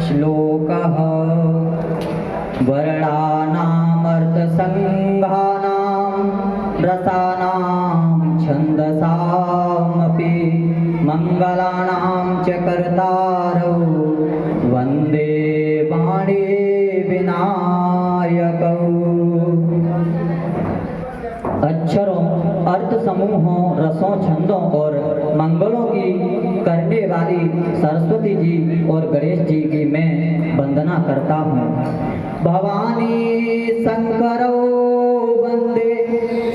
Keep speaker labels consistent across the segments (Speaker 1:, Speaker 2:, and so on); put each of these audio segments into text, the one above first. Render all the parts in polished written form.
Speaker 1: श्लोकः वर्णानामर्थसङ्घानां रसानां छन्दसामपि मङ्गलानां च कर्तारौ वन्दे वाणी विनायकौ। अक्षरों, अर्थ समूहों, रसों, छंदों और मंगलों की करने वाली सरस्वती जी और गणेश जी की मैं वंदना करता हूँ। भवानी शंकरौ वंदे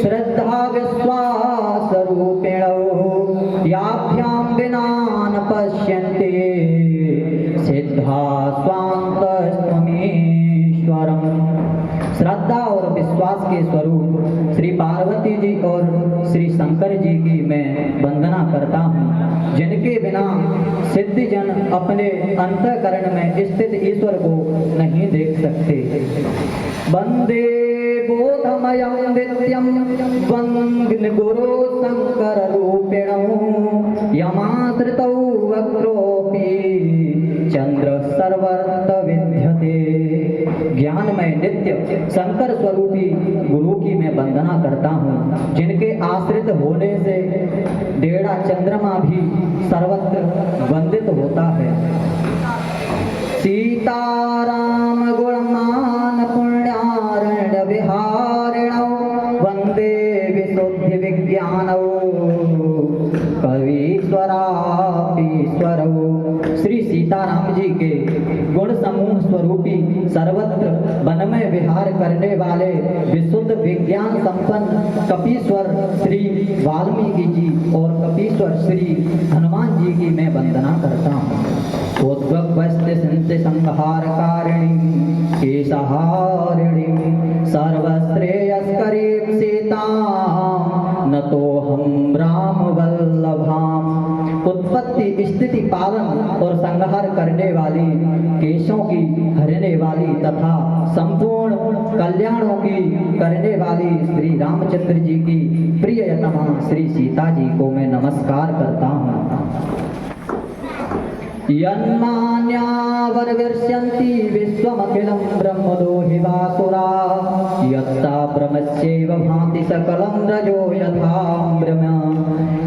Speaker 1: श्रद्धा विश्वास रूपिणौ याभ्यां विना न पश्यन्ते सिद्धा स्वान्तस्त्वमीश्वरम्। श्रद्धा और विश्वास के स्वरूप श्री पार्वती जी और श्री शंकर जी की मैं वंदना करता हूँ, जिनके बिना सिद्धि जन अपने अंतःकरण में स्थित ईश्वर को नहीं देख सकते। वंदे बोधमयं नित्यं वंदे गुरु शंकर रूपिणौ यमाश्रितौ वक्रोऽपि चंद्र सर्वत्र विद्यते। ज्ञानमय नित्य शंकर स्वरूपी गुरु की मैं वंदना करता हूँ, जिनके आश्रित होने से डेढ़ा चंद्रमा भी सर्वत्र वंदित होता है। सीताराम गुणमान पुण्यारण्य विहारिणौ वंदे विशुद्धि विज्ञानौ कवीश्वरापीश्वरौ। श्री सीताराम जी के गुण समूह स्वरूपी सर्वत्र वनमय विहार करने वाले विशुद्ध विज्ञान संपन्न कपीश्वर श्री वाल्मीकि जी और कपीश्वर श्री हनुमान जी की मैं वंदना करता हूँ। उद्भवस्ते सिंते संहारकारिणी केशहारिणी सर्वश्रेयस्करीं सीतां नतोऽहं राम वल्लभाम्। उत्पत्ति स्थिति पालन और संहार करने वाली, केशों की हरने वाली तथा संपूर्ण कल्याणों की करने वाली श्री रामचंद्र जी की प्रियतमा श्री सीता जी को मैं नमस्कार करता हूँ। यन्मान्यावरवर्ष्यन्ति विश्वमखिलं ब्रह्मदोहिवासुरा यत्ता ब्रह्मस्यैव भाति सकलं रजो यथा ब्रह्म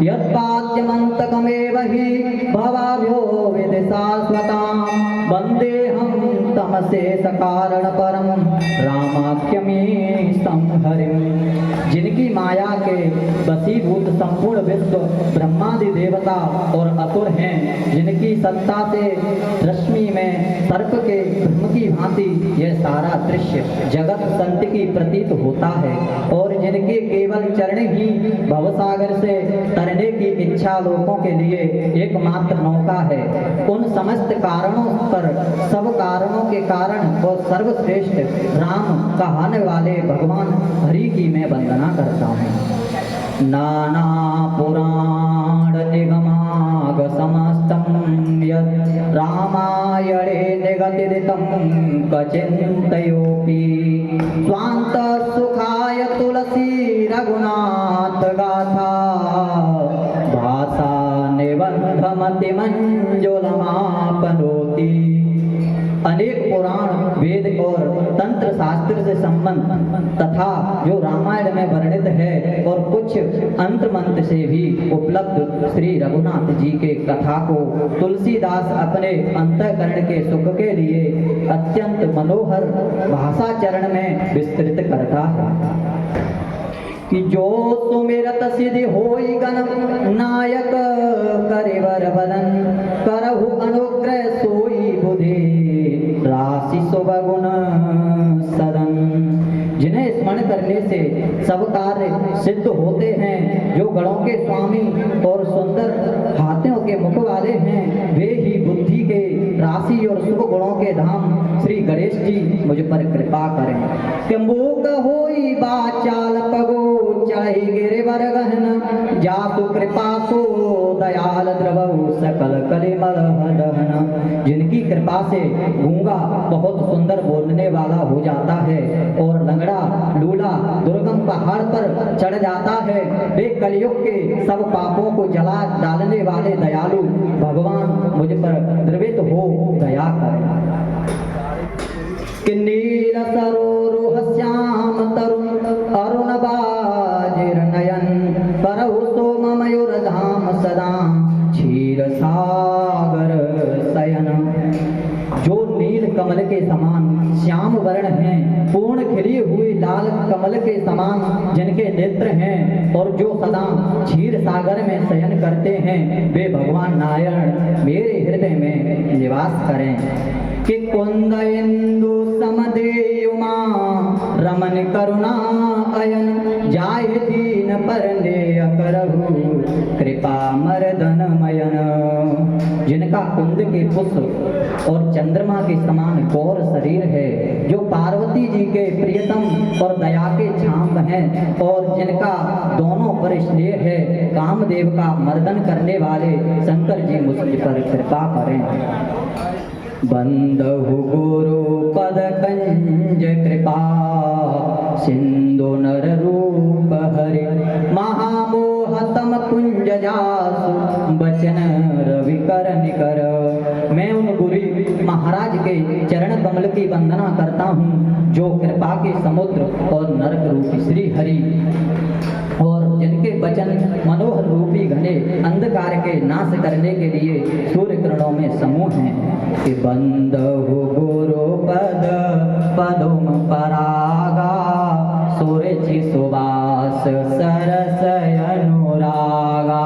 Speaker 1: यत्पाद्यमन्तकमेव हि भवाभ्यो विदिशाश्वतां वन्देऽहं तमशेषकारणपरं रामाख्यमीशं हरिम्। जिनकी माया के वशीभूत संपूर्ण विश्व ब्रह्मादि देवता और असुर हैं, जिनकी सत्ता से रश्मि में सर्प के ब्रह्म की भांति यह सारा दृश्य जगत संत की प्रतीत होता है, और जिनके केवल चरण ही भवसागर से तरने की इच्छा लोगों के लिए एकमात्र नौका है, उन समस्त कारणों पर सब कारणों के कारण और सर्वश्रेष्ठ राम कहने वाले भगवान हरि की मैं वंदना करता हूँ। नाना पुराण निगमाग समस्तं यत् रामायणे निगदितं कचिन्तयोऽपि स्वान्त सुखाय तुलसी रघुनाथ गाथा भाषा निबंधमतिमंजुलमापनोति। अनेक पुराण वेद और तंत्र शास्त्र से संबंध तथा जो रामायण में वर्णित है और कुछ अंत मंत्र से भी उपलब्ध श्री रघुनाथ जी के कथा को तुलसीदास अपने अंतःकरण के सुख के लिए अत्यंत मनोहर भाषा चरण में विस्तृत करता है कि जो सुमिरत सिद्धि होई गण नायक करिवर बदन करहु अनुग्रह सोई बुद्धि राशि शुभगुण सदन। जिन्हें स्मरण करने से सब कार्य सिद्ध होते हैं, जो गणों के स्वामी और सुंदर हाथियों के मुख वाले हैं, वे ही बुद्धि के राशि और शुभ गुणों के धाम श्री गणेश जी मुझ पर कृपा करें। कि मूक होई बाचाल पगो चढ़ ताहि गिरिवर गहन जातु कृपा सो दयाल द्रवहु सकल कलिमल दहन। जिनकी कृपा से गूंगा बहुत सुंदर बोलने वाला हो जाता है और लंगड़ा लूला दुर्गम पहाड़ पर चढ़ जाता है, वे कलयुग के सब पापों को जला डालने वाले दयालु भगवान मुझ पर द्रवित हो दया करें। कि नील सरोरुह श्याम तरुण अरुण बाजिर नयन परहु सोम मयूर धाम सदा क्षीर सागर शयन। जो नील कमल के समान श्याम वर्ण हैं, पूर्ण खिली हुई लाल कमल के समान जिनके नेत्र हैं और जो सदा क्षीर सागर में शयन करते हैं, वे भगवान नारायण मेरे हृदय में निवास करें। कि कुंद इंदु समदेयुमा रमन करुणा अयन जाय दीन परने करहु कृपा मर्दन मयन। जिनका कुंद के पुष्प और चंद्रमा के समान गौर शरीर है, जो पार्वती जी के प्रियतम और दया के छाप हैं और जिनका दोनों पर स्नेह है, कामदेव का मर्दन करने वाले शंकर जी मुझ पर कृपा करें। बंदहु गुरु पद कंज कृपा सिंधु नर रूप हरि महामोहतम कुंज जासु बचन रवि कर निकर। मैं उन गुरु महाराज के चरण कमल की वंदना करता हूँ जो कृपा के समुद्र और नरक रूपी श्री हरि और जिनके वचन मनोहर रूपी घने अंधकार के नाश करने के लिए सूर्य किरणों में समूह हैं। कि बंदहु गुरु पद पदुम परागा सूर्य सुवास सरस अनुरागा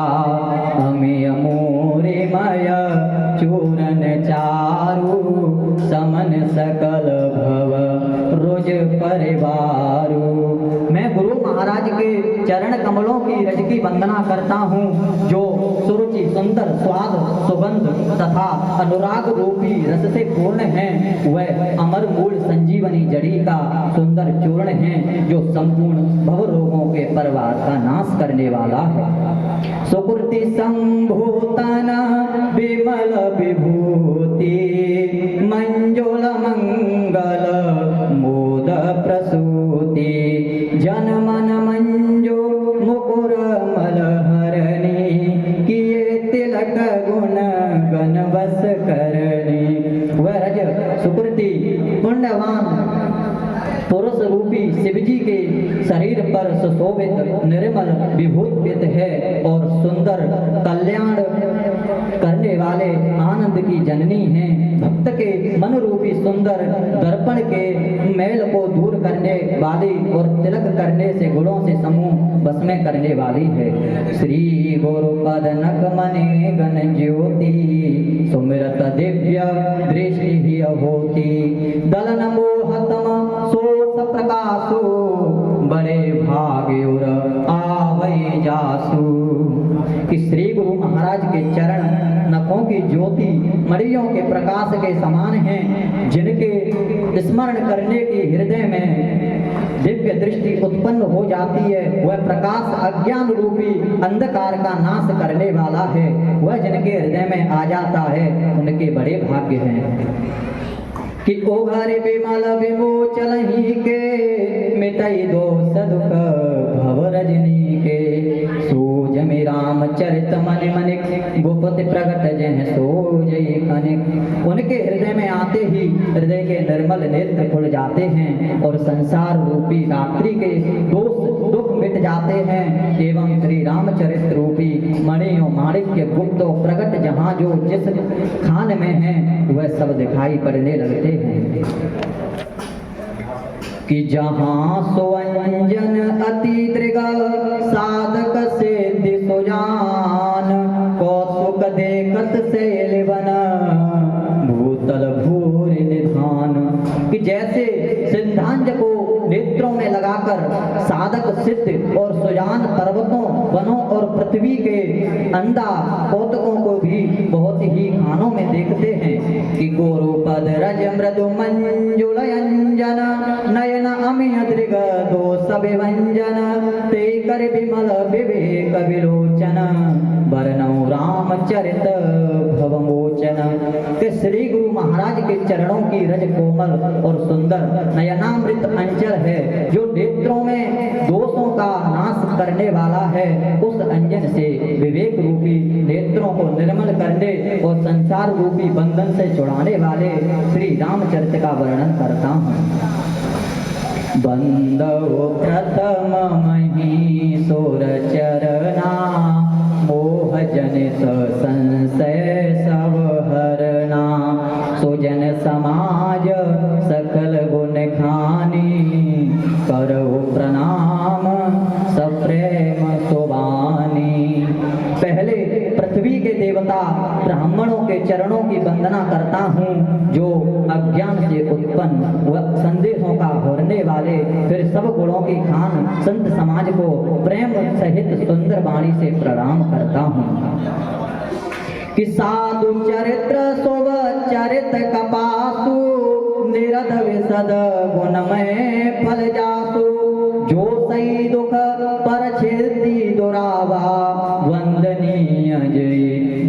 Speaker 1: अमिय मूरिमय चूरन चारु समन सकल भव रुज परिवारु। मैं गुरु महाराज के चरण कमलों की रज की वंदना करता हूँ जो सुरुचि सुंदर स्वाद सुगंध तथा अनुराग रूपी रस से पूर्ण हैं। वह अमर मूल संजीवनी जड़ी का सुंदर चूर्ण है जो संपूर्ण भव रोगों के परवार का नाश करने वाला है। सुकृति संभूतन विमल विभूति मंजुल मंगल मोद प्रसूति जन मन मंजो मुकुर मलहरणी किए तिलक गुण गण बस करणी। वह रज सुकृति पुण्यवान पुरुष रूपी शिवजी के शरीर पर सुशोभित निर्मल विभूषित है और सुंदर कल्याण करने वाले आनंद की जननी है। भक्त के मन रूपी सुंदर दर्पण के मैल को दूर करने वाली और तिलक करने से गुणों से समूह बस में करने वाली है। श्री गुरुपद नक मने गण ज्योति सुमिरत दिव्य दृष्टि ही होती दलन मोहतम सोत प्रकाशो बड़े भाग्योर आवै जासु। कि श्री गुरु महाराज के चरण नखों की ज्योति मणियों के प्रकाश के समान हैं, जिनके स्मरण करने की हृदय में दिव्य दृष्टि उत्पन्न हो जाती है। वह प्रकाश अज्ञान रूपी अंधकार का नाश करने वाला है। वह जिनके हृदय में आ जाता है उनके बड़े भाग्य हैं। कि ओ हरि विमल विमोचन ही के मिटई दोष दुख भव रजनी के सूज में रामचरित मन मनिक गोपति प्रगट जह सोजई कनिक। उनके हृदय में आते ही हृदय के निर्मल नेत्र खुल जाते हैं और संसार रूपी रात्रि के दोष दुख मिट जाते हैं एवं श्री रामचरित रूपी मणियों माणिक्य गुप्त प्रगट जहाँ जो जिस खान में है वह सब दिखाई पड़ने लगते हैं। कि जहाँ सुअंजन अति दृग साधक सिद्धि सुजान कौतुक देखत से वन भूतल भूरि निधान। कि जैसे सिद्धांत को नेत्रों में लगाकर साधक सिद्ध और सुजान पर्वतों वनों और पृथ्वी के अंधा कौतुकों को भी बहुत ही खानों में देखते हैं। कि गोरुपद रज मृदु मंजुल अंजन नयन अमिय दृग दोष विभंजन ते कर विमल विवेक विलोचन वरनौ रामचरित भवमोचन। कि श्री गुरु महाराज के चरणों की रज कोमल और सुंदर नयनामृत अंजन है, जो नेत्रों में दोषों का नाश करने वाला है। उस अंजन से विवेक रूपी नेत्रों को निर्मल करने और संसार रूपी बंधन से छुड़ाने वाले श्री रामचरित का वर्णन करता हूँ। बंदो प्रथम महीसुर चरना मोह जनित संशय सब हरना। सुजन समाज सकल गुण खानी करो प्रणाम सप्रेम सुबानी। पहले पृथ्वी के देवता ब्राह्मणों के चरणों की वंदना करता हूँ, जो अज्ञान से उत्पन्न व संदेहों का होने वाले। फिर सब गुणों की खान संत समाज को प्रेम सहित सुंदर वाणी से प्रणाम करता हूँ। कि साधु चरित्र शोभ चरित कपासु निरध विशद गुणमय फल जासु। जो सही दुख पर छेदी दुरावा वंदनीय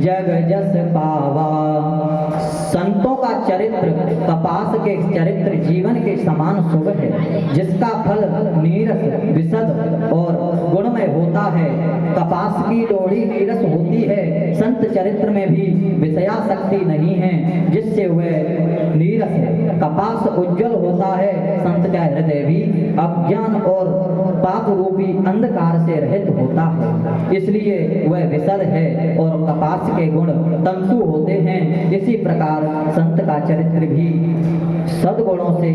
Speaker 1: जग जस पावा। संतों का चरित्र कपास के चरित्र जीवन के समान शुभ है, जिसका फल नीरस विशद और गुणमय होता है। कपास की डोरी नीरस होती है, संत चरित्र में भी विषयासक्ति नहीं है, जिससे वह नीरस है। कपास उज्जवल होता है, संत का हृदय भी अज्ञान और पाप रूपी अंधकार से रहित होता है, इसलिए वह विशद है। और कपास के गुण तंतु होते हैं, इसी प्रकार संत का चरित्र भी सद्गुणों से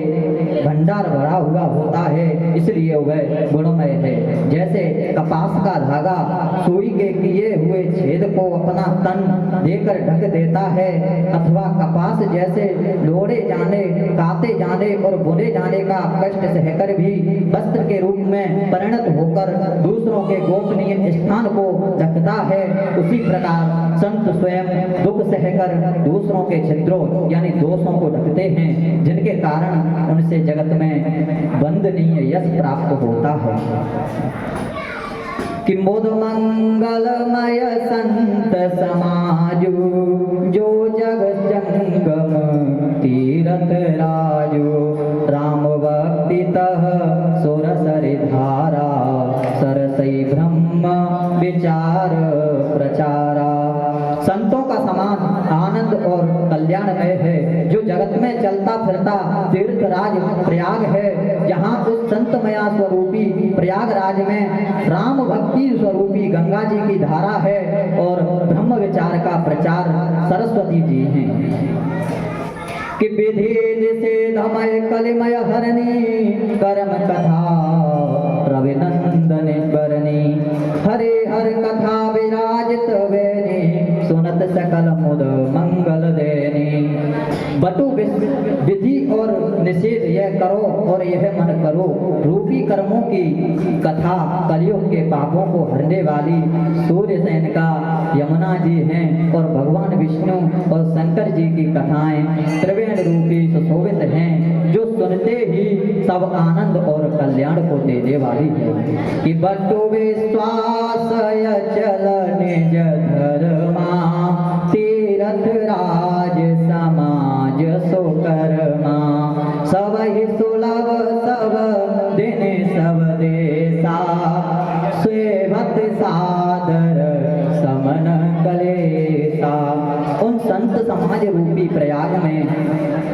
Speaker 1: भंडार भरा हुआ होता है, इसलिए वह गुणमय है। जैसे कपास का धागा सुई के किए हुए छेद को अपना तन देकर ढक देता है, अथवा कपास जैसे लोड़े जाने, काते जाने और बुने जाने का कष्ट सहकर भी वस्त्र के रूप में परिणत होकर दूसरों के गोपनीय स्थान को ढकता है, उसी प्रकार संत स्वयं दुख सहकर दूसरों के छिद्रों यानी दोषों को ढकते हैं, जिनके कारण उनसे जगत में वंदनीय यश प्राप्त होता है। कि मुद मंगलमय संत समाजु जो जग जंगम तीरथ राजु। राम भक्ति तह सुर सरिधारा सरसई ब्रह्म विचार प्रचारा। संतों का समान आनंद और कल्याणमय है, जो जगत में चलता फिरता तीर्थराज प्रयाग है, जहाँ उस संतमया स्वरूपी प्रयागराज में राम भक्ति स्वरूपी गंगा जी की धारा है और ब्रह्म विचार का प्रचार सरस्वती जी हैं। कि विधि निषेधमय कलिमय हरणी कर्म कथा रविनंदन बरनी। हरे हर कथा विराजित वेनी सुनत सकल मुद मंगल देनी। बटु विधि और निषेध यह करो और यह मन करो रूपी कर्मों की कथा कलयुग के पापों को हरने वाली सूर्य सेन का यमुना जी हैं, और भगवान विष्णु और शंकर जी की कथाएं त्रिवेण रूपी सुशोभित हैं, जो सुनते ही सब आनंद और कल्याण को देने वाली है। कि बटु विश्वास चल निज धर्मा तीरथ राज समाज सुकर्मा। सब ही सुलभ सब दिन सब देसा सेवत सादर समन कलेसा। उन संत समाज रूपी प्रयाग में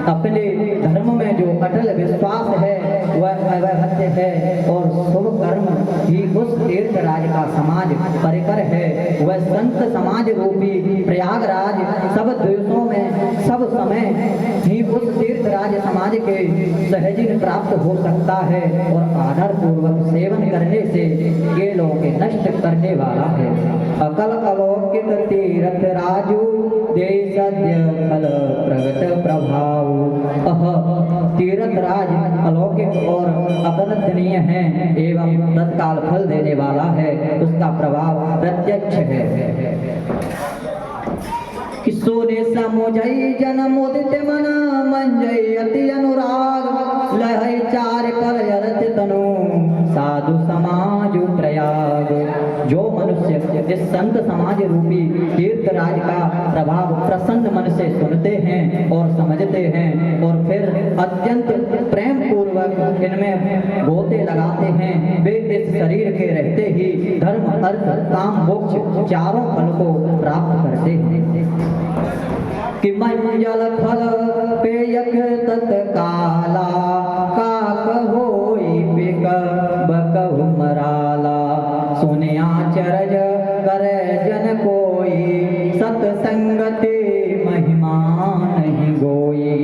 Speaker 1: अपने धर्म में जो अटल विश्वास है वह अवहत्य है, और शुभ कर्म ही उस तीर्थराज का समाज परिकर है। वह संत समाज रूपी प्रयागराज सब देशों में सब समय ही उस तीर्थराज समाज के सहजीन प्राप्त हो सकता है, और आदर पूर्वक सेवन करने से केलों के नष्ट करने वाला है। अकल अलौकिक तीर्थ राजू दे सद्य फल प्रगट प्रभाव। तीर्थ राज अलौकिक और अकल्पनीय है एवं तत्काल फल देने वाला है, उसका प्रभाव प्रत्यक्ष है। सोने समुझई जन मुदित मन मंजई अति अनुराग लहई चार कर यरत तनु साधु समाज प्रयाग। जो मनुष्य इस संत समाज रूपी तीर्थराज का प्रभाव प्रसन्न मन से सुनते हैं और समझते हैं और फिर अत्यंत प्रेम पूर्वक इनमें गोते लगाते हैं, वे इस शरीर के रहते ही धर्म अर्थ काम मोक्ष चारों फल को प्राप्त करते हैं। कि मंजल फल पेयक तत्काला, काक होई बिक बकहु मराला। सुनिया चरज करे जन कोई, सतसंगति महिमा नहीं गोई।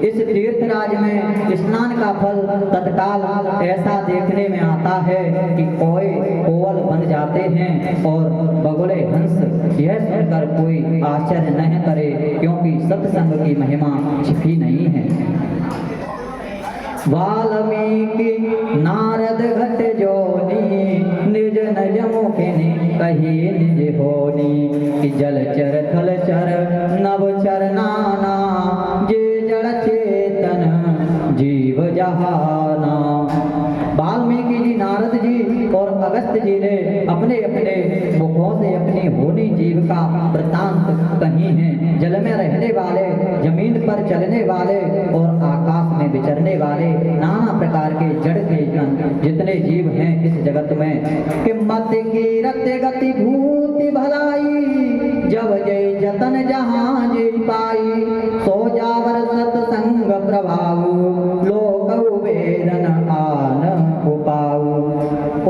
Speaker 1: इस तीर्थराज में स्नान का फल तत्काल ऐसा देखने में आता है कि कोई कोवल बन जाते हैं और बगुले हंस। यह सुनकर कोई आश्चर्य नहीं करे, क्योंकि सत्संग की महिमा छिपी नहीं है। वाल्मीकि नारद घट जोनी, निज नज मुखिनि कही निज होनी। कि जलचर थलचर नवचर नाना, जे जड़ चेतन जीव जहाना। वाल्मीकि जी, नारद जी और अगस्त्य जी ने अपने अपने मुखों से अपनी होनी जीव का वृतांत कही है। जल में रहने वाले, जमीन पर चलने वाले और आकाश में विचरने वाले नाना प्रकार के जड़ चेतन जितने जीव हैं इस जगत में। कि मत की रत गति भूति भलाई, जब जय जतन जहां जय पाई। सो जावर सत्संग प्रभाव, लोक वेदन आन उपाऊ।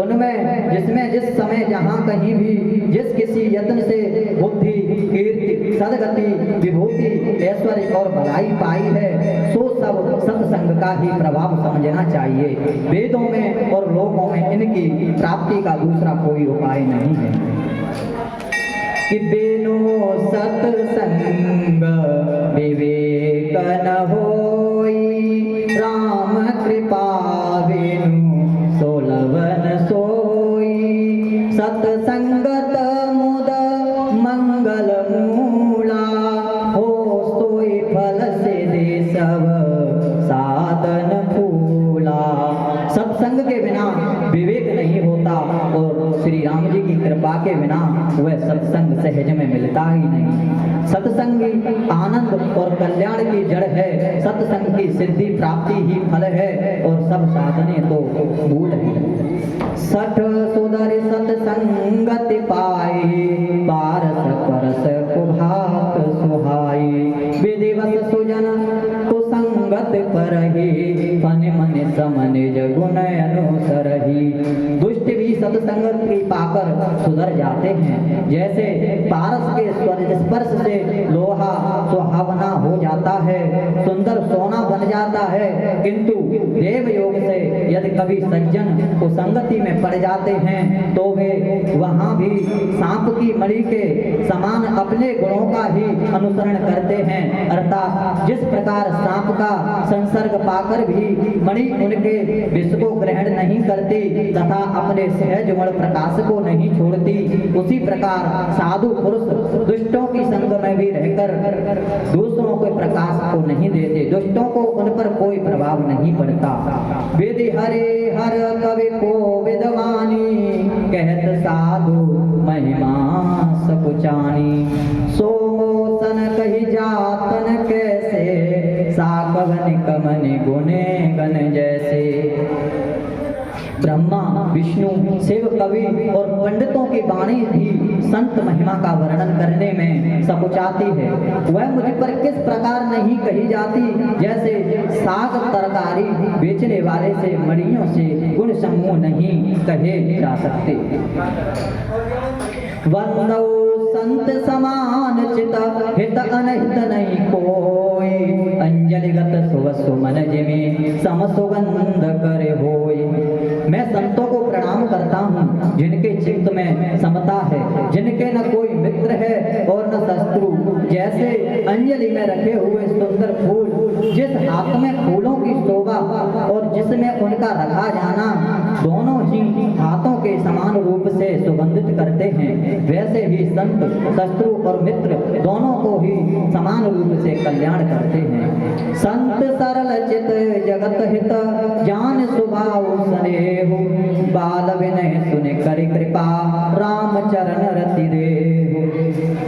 Speaker 1: उनमें जिसमें जिस समय जहां कहीं भी जिस किसी यत्न से बुद्धि कीर्ति सदगति विभूति ऐश्वर्य और भलाई पाई है, सो सब सत्संग का ही प्रभाव समझना चाहिए। वेदों में और लोकों में इनकी प्राप्ति का दूसरा कोई उपाय नहीं है। कि बिनु सत्संग विवेक न होई, राम कृपा बिनु सोलवन सोई। सत्संगत मुद मंगल मूला, हो सोई फल से दे सब साधन फूला। सत्संग के बिना विवेक नहीं होता और श्री राम जी की कृपा के बिना वह सत्संग सहज में मिलता ही नहीं। सत्संग आनंद और कल्याण की जड़ है, सत्संग की सिद्धि प्राप्ति ही फल है और सब साधने तो मूल है। सठ सुधर सत्संगति पाई, पारस परस कुभात सुहाई। विधिवत सुजन कुसंगत परहि, फन मन समन जगुन अनुसरहि। दुष्ट भी सत्संगत की पाकर सुधर जाते हैं। जैसे पारस के स्पर्श से लोहा सुहावना हो जाता है, सुंदर सोना बन जाता है, किंतु देव योग से यदि कभी सज्जन कुसंगति में पड़ जाते हैं तो वे वहां भी सांप की मणि के समान अपने गुणों का ही अनुसरण करते हैं। अर्थात जिस प्रकार सांप का संसर्ग पाकर भी मणि उनके विष को ग्रहण नहीं करती तथा अपने सहज गुण प्रकाश को नहीं छोड़ती, उसी प्रकार साधु पुरुष दुष्टों की संग में भी रहकर दूसरों के प्रकाश को नहीं देते, दुष्टों को उन पर कोई प्रभाव नहीं पड़ता। विधि हरे हर कवि को विद्वानी, कहत साधु महिमा सकुचानी। सो मोसन कही जातन कैसे, साकवन कमन गुने गण जैसे। ब्रह्मा विष्णु शिव कवि और पंडितों की वाणी भी संत महिमा का वर्णन करने में सकुचाती है। वह मुझ पर किस प्रकार नहीं कही जाती, जैसे साग तरकारी बेचने वाले से मड़ियों से गुण समूह नहीं कहे जा सकते। वंदो संत समान चित, हित अनहित नहीं कोई। अंजलिगत सुव सुमन जिमि, सम सुगंध करे होई। मैं संतों को प्रणाम करता हूँ जिनके चित्त में समता है, जिनके न कोई मित्र है और न शत्रु। जैसे अंजलि में रखे हुए सुंदर फूल, जिस हाथ में फूलों की शोभा और जिसमें उनका रखा जाना दोनों ही हाथों के समान रूप से सुगंधित करते हैं, वैसे ही संत शत्रु और मित्र दोनों को ही समान रूप से कल्याण करते हैं। संत सरल चित जगत हित जान स्वभाव स्नेह, बाल विनय सुन कर कृपा राम चरण रति देहु।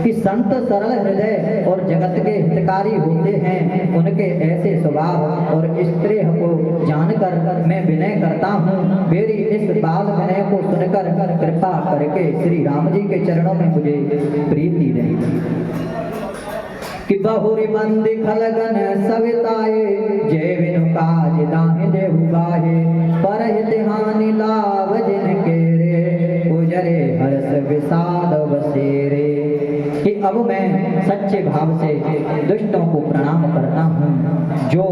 Speaker 1: कि संत सरल हृदय और जगत के हितकारी होते हैं, उनके ऐसे स्वभाव और स्नेह को जानकर मैं विनय करता हूँ। मेरी इस बाल विनय को सुनकर कृपा करके श्री राम जी के चरणों में मुझे प्रीति रही। कि बहुरी मंदी खलगन सविताए, जय विनु काज दाहि देहु गाहे, परहित हानि लाभ जिन केरे, उजरे हर्ष विषाद बसेरे। कि अब मैं सच्चे भाव से दुष्टों को प्रणाम करता हूँ, जो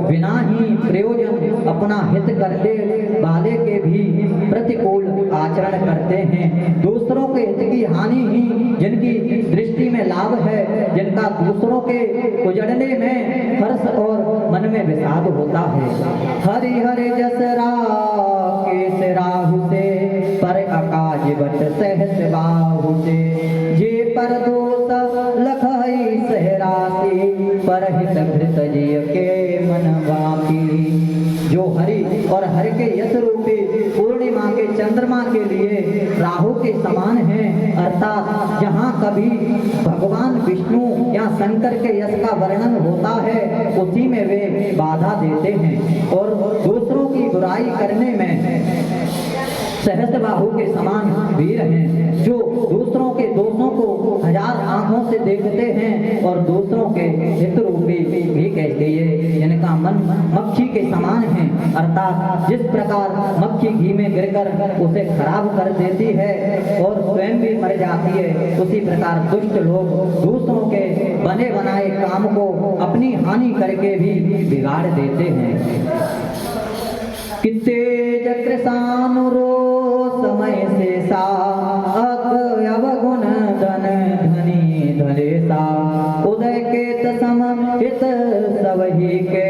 Speaker 1: बिना ही प्रयोजन अपना हित करने वाले के भी प्रतिकूल आचरण करते हैं। दूसरों के हित की हानि ही जिनकी दृष्टि में लाभ है, जिनका दूसरों के उजड़ने में हर्ष और मन में विषाद होता है। हरि हरि जस केस राहु से, पर अकाज बट सहस बाहु से, जे पर दोष लखई सहरासी, पर हित भृत जिय के मन बाकी। जो हरि और हरि के यश रूपी पूर्णिमा के चंद्रमा के लिए राहु के समान हैं, अर्थात जहाँ कभी भगवान विष्णु या शंकर के यश का वर्णन होता है, उसी में वे बाधा देते हैं। और दूसरों की बुराई करने में सहस्त्रबाहु के समान वीर हैं, जो दूसरों के दोषों को हजार आंखों से देखते हैं और दूसरों के हित रूपी भी कहते हैं, जिनका मन मक्खी के समान है। अर्थात जिस प्रकार मक्खी घी में गिरकर उसे खराब कर देती है और स्वयं भी मर जाती है, उसी प्रकार दुष्ट लोग दूसरों के बने बनाए काम को अपनी हानि करके भी बिगाड़ देते हैं। कि तेज कृषानुरो समय से सा, अवगुण धन धनी धनेसा, उदय के सम हित सबही के,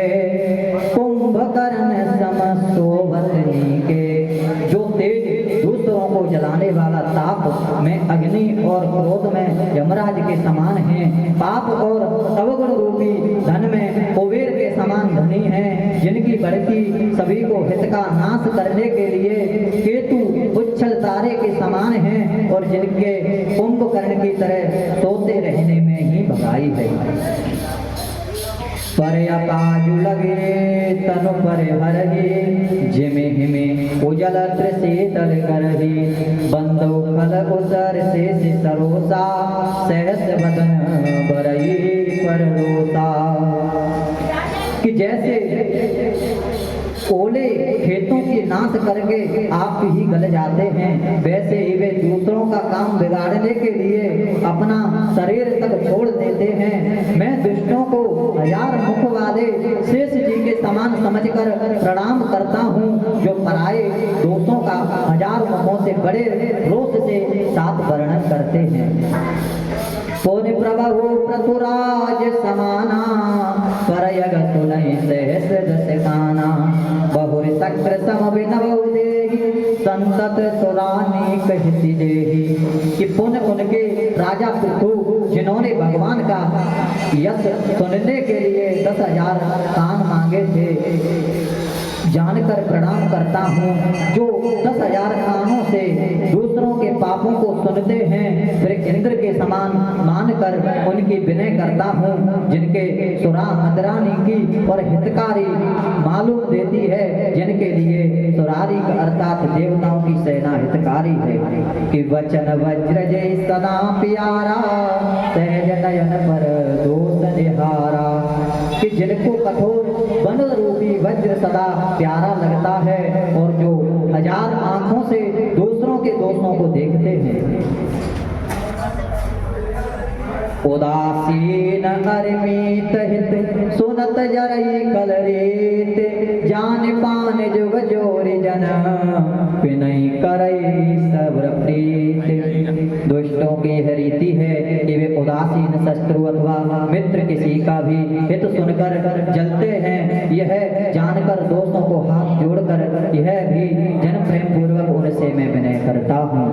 Speaker 1: कुंभकर्ण सम शोभतनी के। जो तेज दूसरों को जलाने वाला ताप में अग्नि और क्रोध में यमराज के समान है, पाप और अवगुण रूपी धन में कुबेर के समान धनी है, जिनकी बढ़ती सभी को हित का नाश करने के लिए केतु उच्छल तारे के समान हैं, और जिनके कुंभकर्ण की तरह सोते रहने में ही भगाई है। पर अकाजु लगे तनु पर हरहि, जिमे हिमे उजल शीतल करहि, बंदो फल उदर से सरोसा, सहस बदन बरई पर रोसा। कि जैसे ओले खेतों के नाश करके आप ही गल जाते हैं, वैसे ही वे दूसरों का काम बिगाड़ने के लिए अपना शरीर तक छोड़ देते हैं। मैं दुष्टों को हजार मुख वाले शेष जी के समान समझकर प्रणाम करता हूँ, जो पराये दोषों का हजार मुखों से बड़े रोष से साथ वर्णन करते हैं। पुनि प्रभु प्रथुराज समाना, परयग सुनहि सहस जस गाना, बहुरि शक्र सम विनव देहि, संतत सुरानी कहति देहि। कि पुण्य उनके राजा पृथु, जिन्होंने भगवान का यश सुनने के लिए 10,000 कान मांगे थे, जानकर प्रणाम करता हूँ। जो 10,000 कानों से दूसरों के पापों को सुनते हैं, फिर इंद्र के समान मानकर उनकी विनय करता हूँ, जिनके सुरा मदरानी की और हितकारी मालूम देती है, जिनके लिए सुरारी अर्थात देवताओं की सेना हितकारी है। कि वचन वज्र जय सदा प्यारा, सहज नयन पर दोष निहारा। कि जिनको कठोर वन रूपी वज्र सदा प्यारा लगता है, और जो हजार आंखों से दूसरों के दोषों को देखते हैं। उदासीन अरमीत हित, सुनत जरई कलरीत, जान पान जुग जोरि जन, पिनई करई सब्र प्रीत। दुष्टों की यह रीति है कि वे उदासीन शत्रु अथवा मित्र किसी का भी हित सुनकर जलते हैं, यह जानकर दोस्तों को हाथ जोड़कर यह भी जन प्रेम पूर्वक उनसे मैं विनय करता हूँ।